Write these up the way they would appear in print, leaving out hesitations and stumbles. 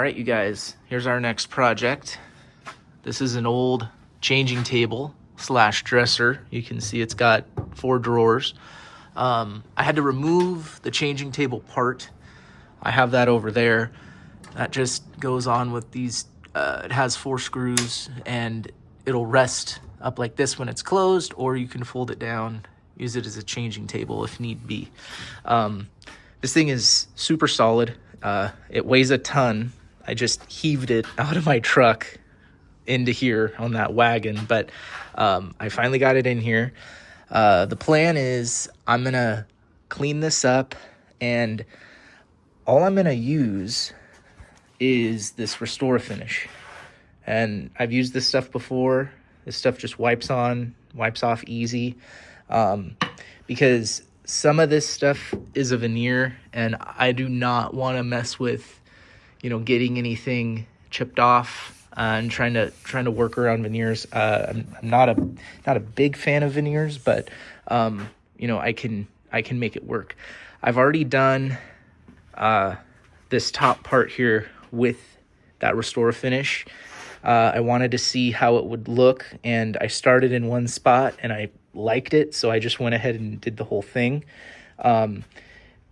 right, you guys, here's our next project. This is an old changing table slash dresser. You can see it's got 4 drawers. I had to remove the changing table part. I have that over there. That just goes on with these, it has 4 screws and it'll rest up like this when it's closed, or you can fold it down, use it as a changing table if need be. This thing is super solid. It weighs a ton. I just heaved it out of my truck into here on that wagon, but I finally got it in here. The plan is I'm gonna clean this up, and all I'm gonna use is this Restor-A-Finish. And I've used this stuff before. This stuff just wipes off easy, because some of this stuff is a veneer, and I do not want to mess with, getting anything chipped off and trying to work around veneers. I'm not a big fan of veneers, but I can make it work. I've already done this top part here with that Restor-A-Finish. I wanted to see how it would look, and I started in one spot and I liked it, so I just went ahead and did the whole thing.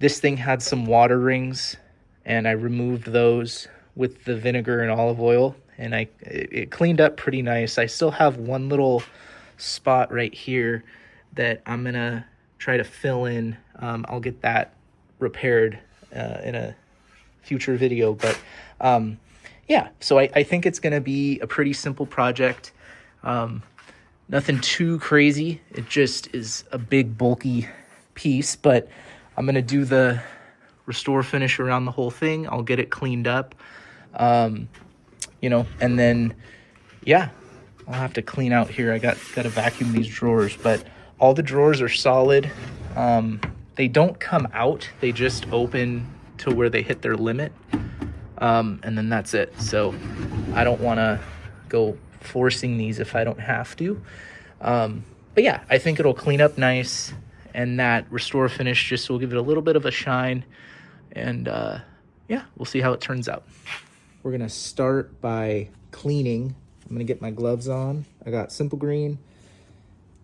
This thing had some water rings, and I removed those with the vinegar and olive oil, and it cleaned up pretty nice. I still have one little spot right here that I'm gonna try to fill in. I'll get that repaired in a future video, but yeah, so I think it's gonna be a pretty simple project. Nothing too crazy. It just is a big bulky piece, but I'm gonna do the Restor-A-Finish around the whole thing. I'll get it cleaned up, and then yeah, I'll have to clean out here. I gotta vacuum these drawers, but all the drawers are solid. They don't come out, they just open to where they hit their limit, and then that's it. So I don't want to go forcing these if I don't have to, but yeah, I think it'll clean up nice, and that Restor-A-Finish just will give it a little bit of a shine, and yeah, we'll see how it turns out. We're gonna start by cleaning. I'm gonna get my gloves on. I got Simple Green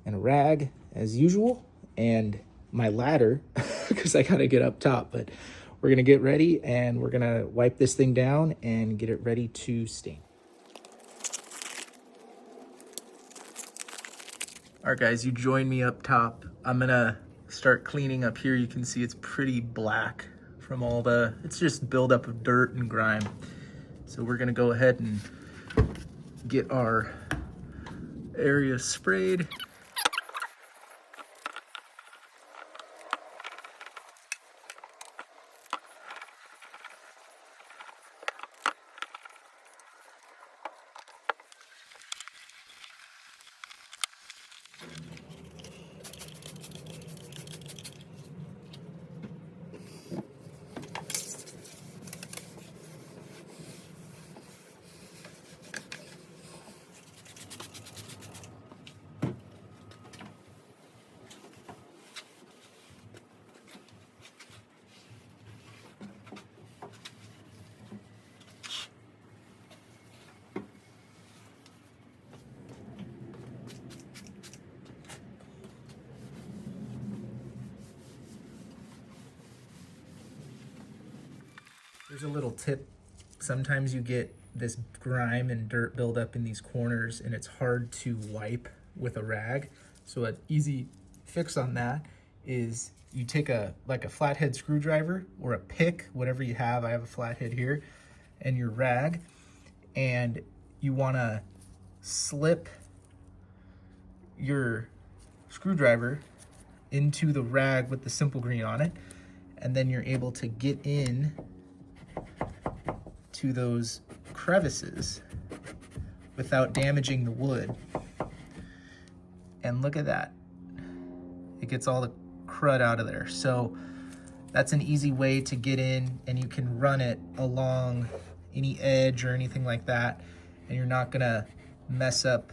and a rag as usual, and my ladder because I gotta get up top, but we're gonna get ready and we're gonna wipe this thing down and get it ready to stain. All right, guys, you join me up top. I'm gonna start cleaning up here. You can see it's pretty black from it's just buildup of dirt and grime. So we're gonna go ahead and get our area sprayed. There's a little tip. Sometimes you get this grime and dirt buildup in these corners, and it's hard to wipe with a rag. So an easy fix on that is you take a flathead screwdriver or a pick, whatever you have. I have a flathead here, and your rag, and you want to slip your screwdriver into the rag with the Simple Green on it, and then you're able to get in to those crevices without damaging the wood. And look at that. It gets all the crud out of there. So that's an easy way to get in, and you can run it along any edge or anything like that, and you're not gonna mess up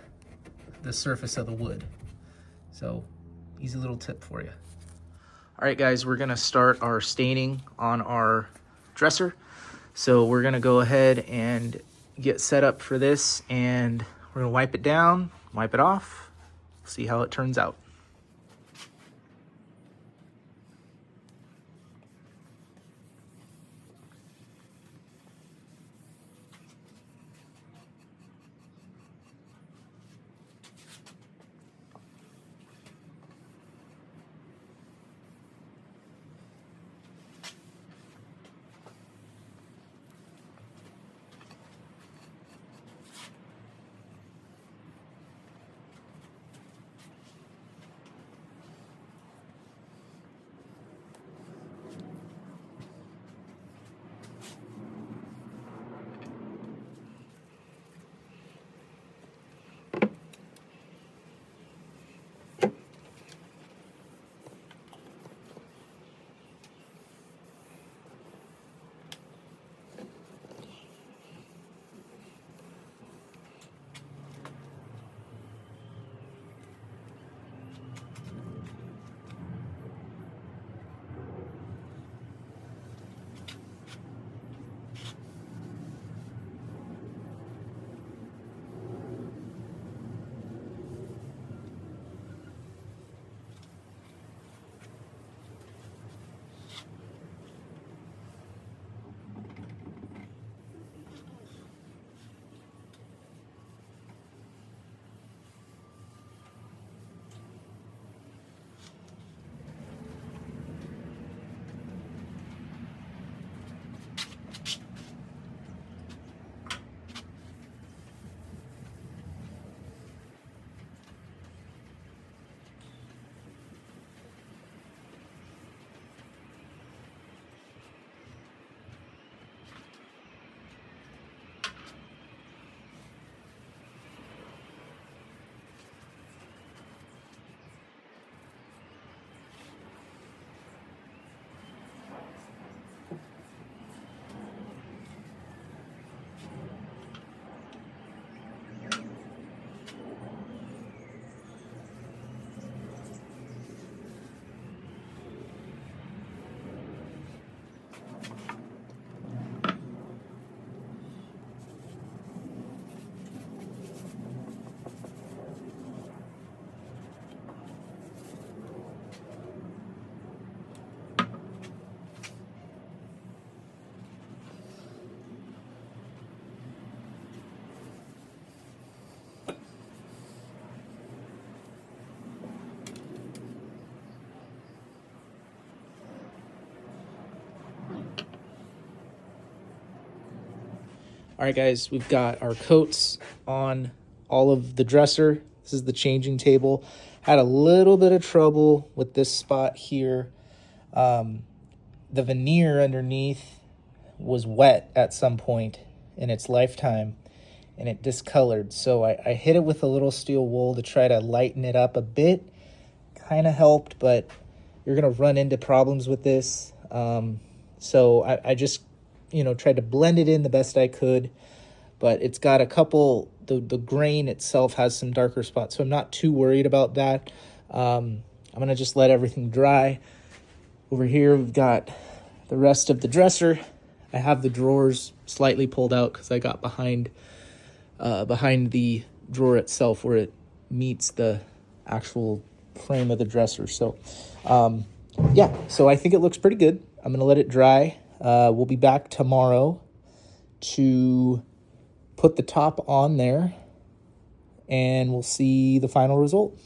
the surface of the wood. So easy little tip for you. All right, guys, we're gonna start our staining on our dresser. So we're gonna go ahead and get set up for this, and we're gonna wipe it down, wipe it off, see how it turns out. All right, guys, we've got our coats on all of the dresser. This is the changing table. Had a little bit of trouble with this spot here. The veneer underneath was wet at some point in its lifetime, and it discolored. So I hit it with a little steel wool to try to lighten it up a bit. Kind of helped, but you're going to run into problems with this. So I just tried to blend it in the best I could, but it's got a couple, the grain itself has some darker spots, so I'm not too worried about that. I'm going to just let everything dry. Over here, we've got the rest of the dresser. I have the drawers slightly pulled out because I got behind the drawer itself where it meets the actual frame of the dresser. So, yeah, so I think it looks pretty good. I'm going to let it dry. We'll be back tomorrow to put the top on there, and we'll see the final result.